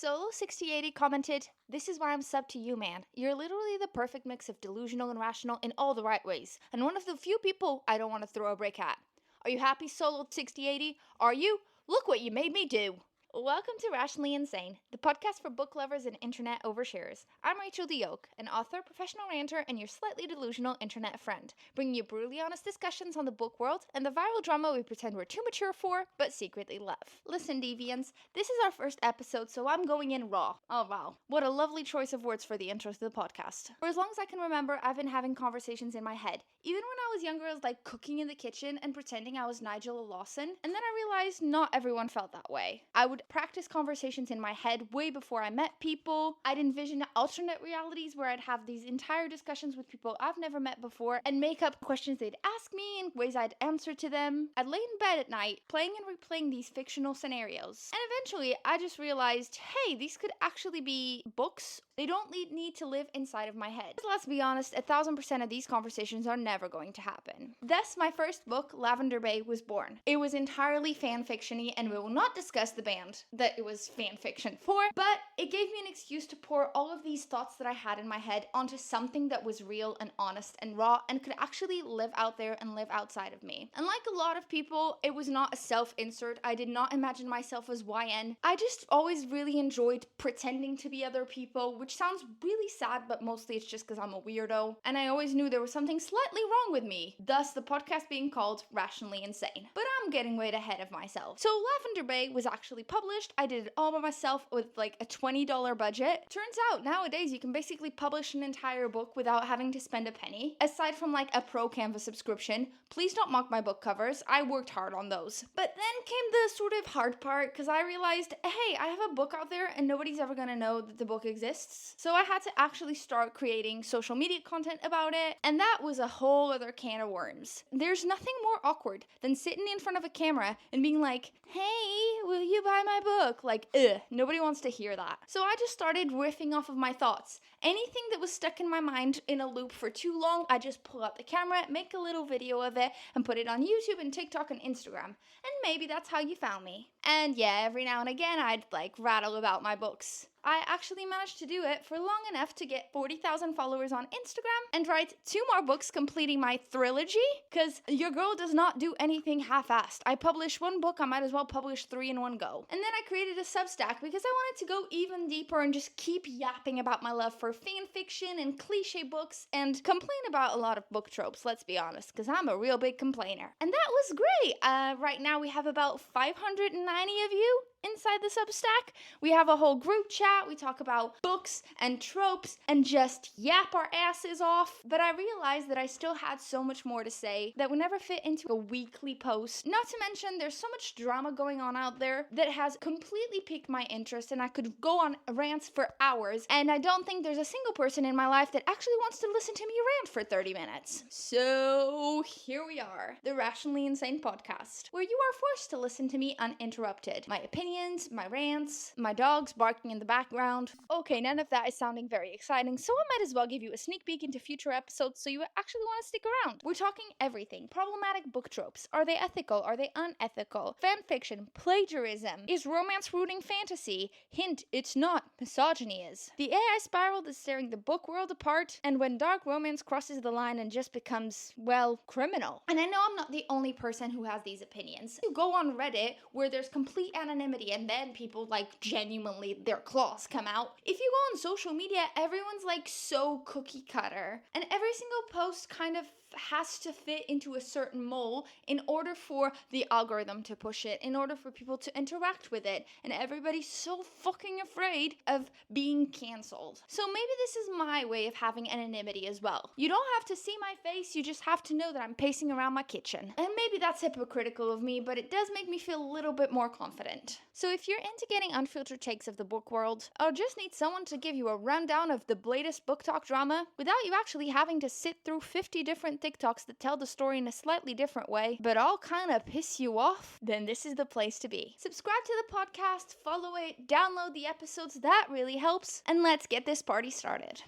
Solo6080 commented, "This is why I'm subbed to you, man. You're literally the perfect mix of delusional and rational in all the right ways, and one of the few people I don't want to throw a brick at. Are you happy, Solo6080? Are you? Look what you made me do." Welcome to Rationally Insane, the podcast for book lovers and internet oversharers. I'm Rachel DeYoke, an author, professional ranter, and your slightly delusional internet friend, bringing you brutally honest discussions on the book world and the viral drama we pretend we're too mature for, but secretly love. Listen, deviants, this is our first episode, so I'm going in raw. Oh wow, what a lovely choice of words for the intro to the podcast. For as long as I can remember, I've been having conversations in my head. Even when I was younger, I was like cooking in the kitchen and pretending I was Nigel Lawson, and then I realized not everyone felt that way. I would practice conversations in my head way before I met people. I'd envision alternate realities where I'd have these entire discussions with people I've never met before and make up questions they'd ask me and ways I'd answer to them. I'd lay in bed at night playing and replaying these fictional scenarios. And eventually I just realized, hey, these could actually be books. They don't need to live inside of my head. Let's be honest, 1000% of these conversations are never going to happen. Thus, my first book, Lavender Bay, was born. It was entirely fanfiction-y, and we will not discuss the band that it was fanfiction for, but it gave me an excuse to pour all of these thoughts that I had in my head onto something that was real and honest and raw and could actually live out there and live outside of me. And like a lot of people, it was not a self-insert. I did not imagine myself as YN. I just always really enjoyed pretending to be other people, which sounds really sad, but mostly it's just because I'm a weirdo. And I always knew there was something slightly wrong with me, thus the podcast being called Rationally Insane. But I'm getting way ahead of myself. So Lavender Bay was actually published. I did it all by myself with like a $20 budget. Turns out nowadays you can basically publish an entire book without having to spend a penny. Aside from like a Pro Canvas subscription. Please don't mock my book covers. I worked hard on those. But then came the sort of hard part because I realized, hey, I have a book out there and nobody's ever gonna know that the book exists. So I had to actually start creating social media content about it, and that was a whole other can of worms. There's nothing more awkward than sitting in front of a camera and being like, hey, will you buy my book? Like, nobody wants to hear that. So I just started riffing off of my thoughts. Anything that was stuck in my mind in a loop for too long, I just pull out the camera, make a little video of it, and put it on YouTube and TikTok and Instagram. And maybe that's how you found me. And yeah, every now and again, I'd like rattle about my books. I actually managed to do it for long enough to get 40,000 followers on Instagram and write 2 more books completing my trilogy, because your girl does not do anything half-assed. I publish 1 book, I might as well publish 3 in one go. And then I created a Substack because I wanted to go even deeper and just keep yapping about my love for fan fiction and cliche books and complain about a lot of book tropes, let's be honest, because I'm a real big complainer. And that was great. Right now we have about 590 of you inside the Substack. We have a whole group chat. We talk about books and tropes and just yap our asses off. But I realized that I still had so much more to say that would never fit into a weekly post. Not to mention, there's so much drama going on out there that has completely piqued my interest, and I could go on rants for hours. And I don't think there's a single person in my life that actually wants to listen to me rant for 30 minutes. So here we are, the Rationally Insane podcast, where you are forced to listen to me uninterrupted. My opinions, my rants, my dogs barking in the background. Okay, none of that is sounding very exciting, so I might as well give you a sneak peek into future episodes so you actually want to stick around. We're talking everything. Problematic book tropes. Are they ethical? Are they unethical? Fan fiction. Plagiarism. Is romance rooting fantasy? Hint, it's not. Misogyny is. The AI spiral that's tearing the book world apart, and when dark romance crosses the line and just becomes, well, criminal. And I know I'm not the only person who has these opinions. You go on Reddit where there's complete anonymity and then people like genuinely their claws come out. If you go on social media, everyone's like so cookie cutter, and every single post kind of has to fit into a certain mold in order for the algorithm to push it, in order for people to interact with it, and everybody's so fucking afraid of being cancelled. So maybe this is my way of having anonymity as well. You don't have to see my face, you just have to know that I'm pacing around my kitchen. And maybe that's hypocritical of me, but it does make me feel a little bit more confident. So if you're into getting unfiltered takes of the book world, or just need someone to give you a rundown of the latest BookTok drama without you actually having to sit through 50 different TikToks that tell the story in a slightly different way, but all kind of piss you off, then this is the place to be. Subscribe to the podcast, follow it, download the episodes, that really helps, and let's get this party started.